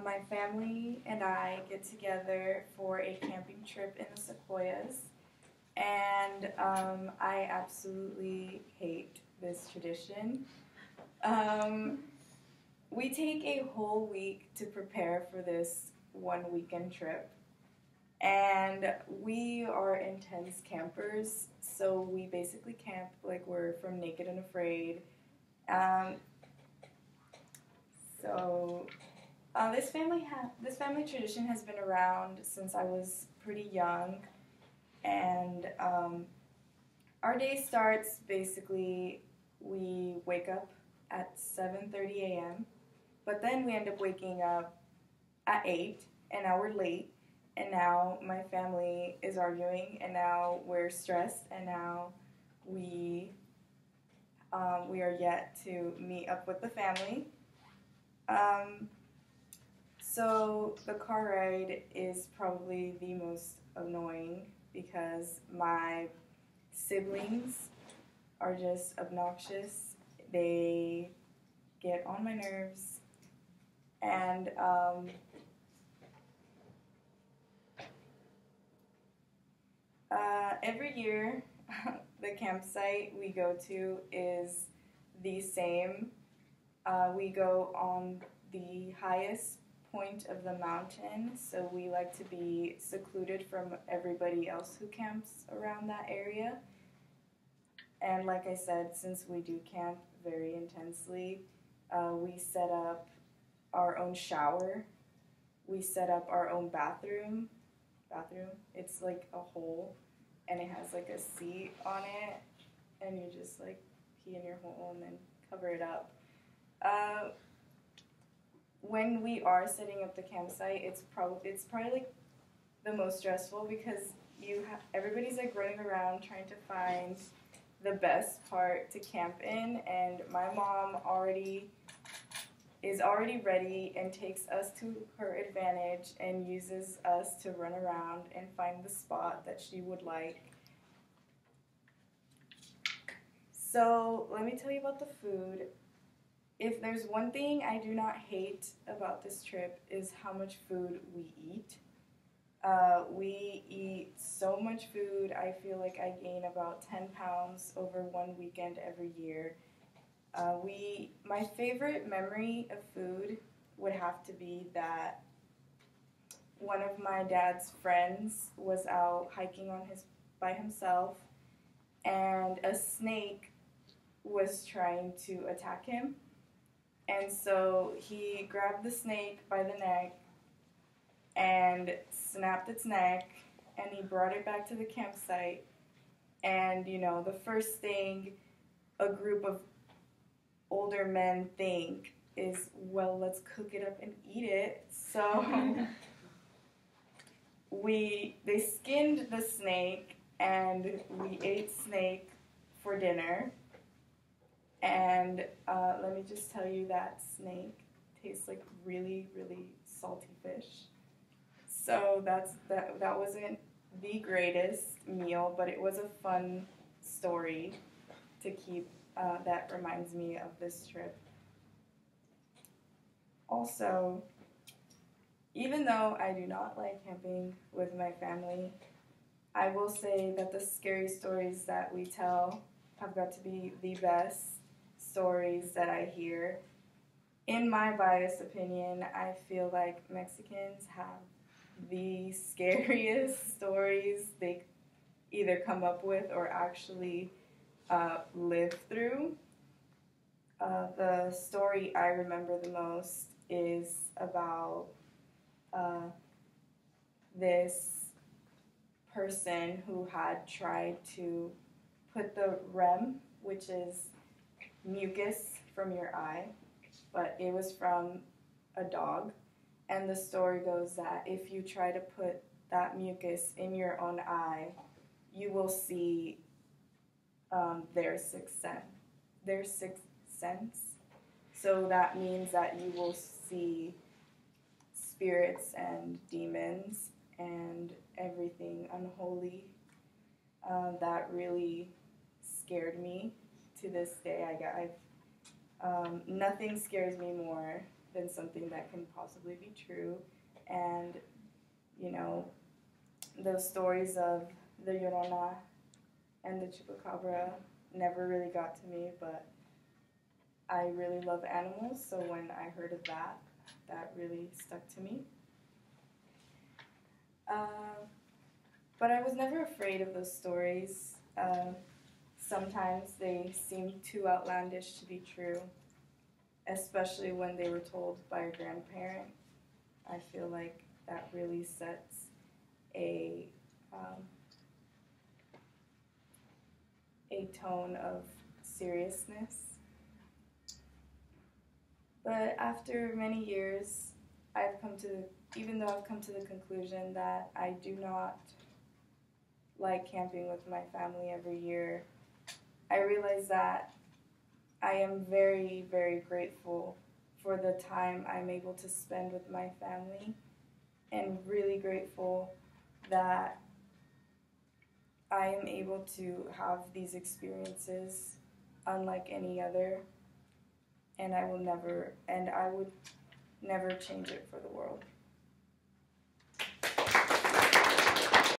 My family and I get together for a camping trip in the Sequoias, and I absolutely hate this tradition. Um, we take a whole week to prepare for this one weekend trip, and we are intense campers, so we basically camp like we're from Naked and Afraid. Um, this family tradition has been around since I was pretty young, and our day starts basically. We wake up at 7:30 a.m., but then we end up waking up at 8, an hour late, and now my family is arguing, and now we're stressed, and now we we are yet to meet up with the family. Um, So the car ride is probably the most annoying because my siblings are just obnoxious. They get on my nerves, and every year the campsite we go to is the same. We go on the highest point of the mountain, so we like to be secluded from everybody else who camps around that area. And like I said, since we do camp very intensely, we set up our own shower. We set up our own bathroom. Bathroom. It's like a hole, and it has like a seat on it, and you just like pee in your hole and then cover it up. Uh, when we are setting up the campsite, it's probably like the most stressful because everybody's like running around trying to find the best part to camp in, and my mom already ready and takes us to her advantage and uses us to run around and find the spot that she would like. So let me tell you about the food. If there's one thing I do not hate about this trip is how much food we eat. We eat so much food. I feel like I gain about 10 pounds over one weekend every year. My favorite memory of food would have to be that one of my dad's friends was out hiking by himself, and a snake was trying to attack him. And so he grabbed the snake by the neck and snapped its neck, and he brought it back to the campsite. And, the first thing a group of older men think is, well, let's cook it up and eat it. So they skinned the snake, and we ate snake for dinner. And let me just tell you that snake tastes like really, really salty fish. So that wasn't the greatest meal, but it was a fun story to keep. That reminds me of this trip. Also, even though I do not like camping with my family, I will say that the scary stories that we tell have got to be the best stories that I hear. In my biased opinion, I feel like Mexicans have the scariest stories they either come up with or actually live through. The story I remember the most is about this person who had tried to put the REM, which is mucus from your eye, but it was from a dog. And the story goes that if you try to put that mucus in your own eye, you will see their sixth sense. Their sixth sense. So that means that you will see spirits and demons and everything unholy. That really scared me. To this day, nothing scares me more than something that can possibly be true. And, you know, those stories of the Llorona and the Chupacabra never really got to me, but I really love animals, so when I heard of that, that really stuck to me. Uh, but I was never afraid of those stories. Sometimes they seem too outlandish to be true, especially when they were told by a grandparent. I feel like that really sets a um, a tone of seriousness. But after many years, I've come to even though I've come to the conclusion that I do not like camping with my family every year, I realize that I am very, very grateful for the time I'm able to spend with my family, and really grateful that I am able to have these experiences unlike any other, and I would never change it for the world.